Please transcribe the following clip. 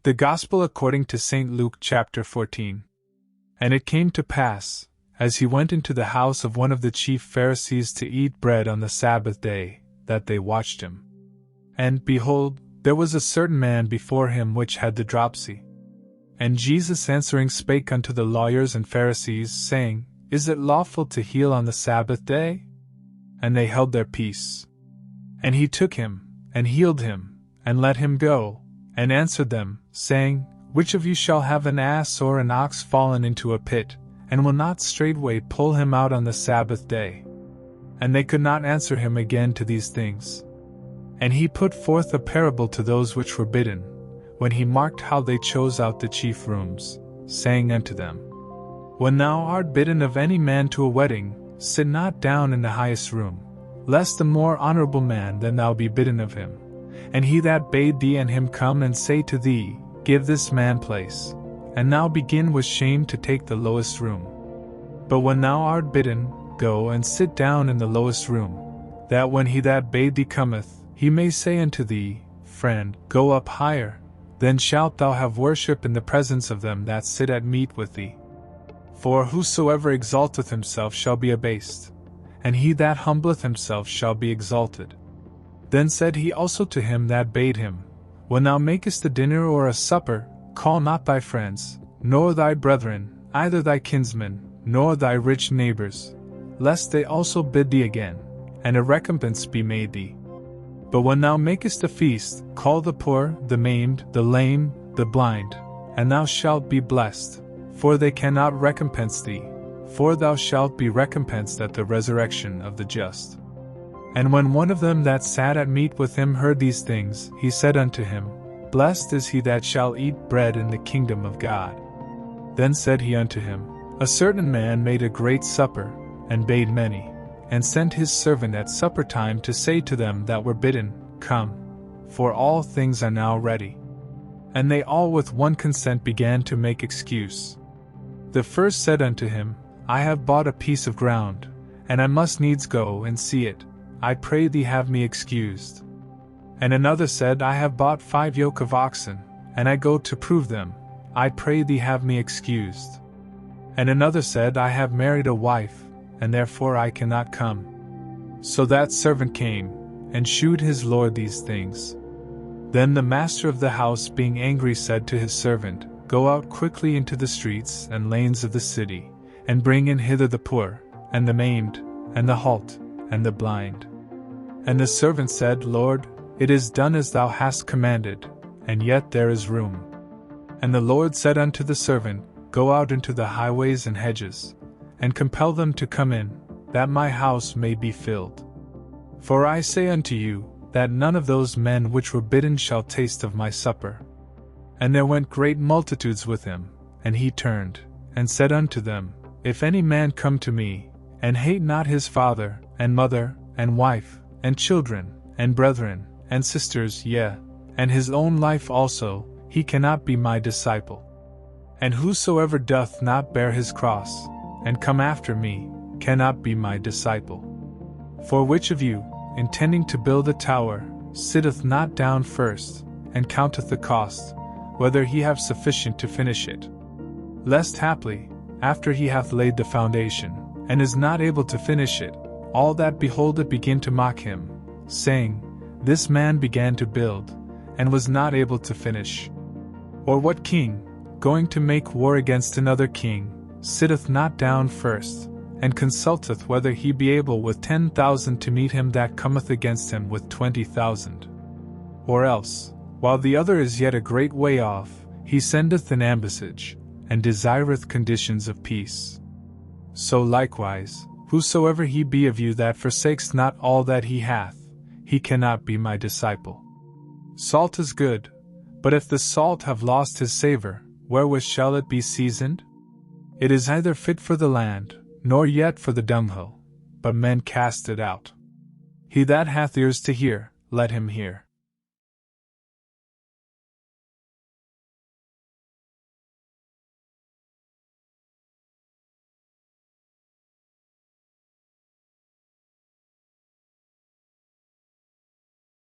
The Gospel according to St. Luke chapter 14. And it came to pass, as he went into the house of one of the chief Pharisees to eat bread on the Sabbath day, that they watched him. And, behold, there was a certain man before him which had the dropsy. And Jesus answering spake unto the lawyers and Pharisees, saying, Is it lawful to heal on the Sabbath day? And they held their peace. And he took him, and healed him, and let him go, and answered them, saying, Which of you shall have an ass or an ox fallen into a pit, and will not straightway pull him out on the Sabbath day? And they could not answer him again to these things. And he put forth a parable to those which were bidden, when he marked how they chose out the chief rooms, saying unto them, When thou art bidden of any man to a wedding, sit not down in the highest room, lest a more honorable man than thou be bidden of him. And he that bade thee and him come and say to thee, Give this man place, and now begin with shame to take the lowest room. But when thou art bidden, go and sit down in the lowest room, that when he that bade thee cometh, he may say unto thee, Friend, go up higher, then shalt thou have worship in the presence of them that sit at meat with thee. For whosoever exalteth himself shall be abased, and he that humbleth himself shall be exalted. Then said he also to him that bade him, When thou makest a dinner or a supper, call not thy friends, nor thy brethren, either thy kinsmen, nor thy rich neighbors, lest they also bid thee again, and a recompense be made thee. But when thou makest a feast, call the poor, the maimed, the lame, the blind, and thou shalt be blessed, for they cannot recompense thee, for thou shalt be recompensed at the resurrection of the just. And when one of them that sat at meat with him heard these things, he said unto him, Blessed is he that shall eat bread in the kingdom of God. Then said he unto him, A certain man made a great supper, and bade many, and sent his servant at supper time to say to them that were bidden, Come, for all things are now ready. And they all with one consent began to make excuse. The first said unto him, I have bought a piece of ground, and I must needs go and see it. I pray thee have me excused. And another said, I have bought 5 yoke of oxen, and I go to prove them. I pray thee have me excused. And another said, I have married a wife, and therefore I cannot come. So that servant came, and shewed his lord these things. Then the master of the house being angry said to his servant, Go out quickly into the streets and lanes of the city, and bring in hither the poor, and the maimed, and the halt, and the blind. And the servant said, Lord, it is done as thou hast commanded, and yet there is room. And the Lord said unto the servant, Go out into the highways and hedges, and compel them to come in, that my house may be filled. For I say unto you, that none of those men which were bidden shall taste of my supper. And there went great multitudes with him, and he turned, and said unto them, If any man come to me, and hate not his father, and mother, and wife, and children, and brethren, and sisters, yea, and his own life also, he cannot be my disciple. And whosoever doth not bear his cross, and come after me, cannot be my disciple. For which of you, intending to build a tower, sitteth not down first, and counteth the cost, whether he have sufficient to finish it? Lest haply, after he hath laid the foundation, and is not able to finish it, all that behold it begin to mock him, saying, This man began to build, and was not able to finish. Or what king, going to make war against another king, sitteth not down first, and consulteth whether he be able with 10,000 to meet him that cometh against him with 20,000? Or else, while the other is yet a great way off, he sendeth an ambassage, and desireth conditions of peace. So likewise, whosoever he be of you that forsakes not all that he hath, he cannot be my disciple. Salt is good, but if the salt have lost his savour, wherewith shall it be seasoned? It is neither fit for the land, nor yet for the dunghill, but men cast it out. He that hath ears to hear, let him hear.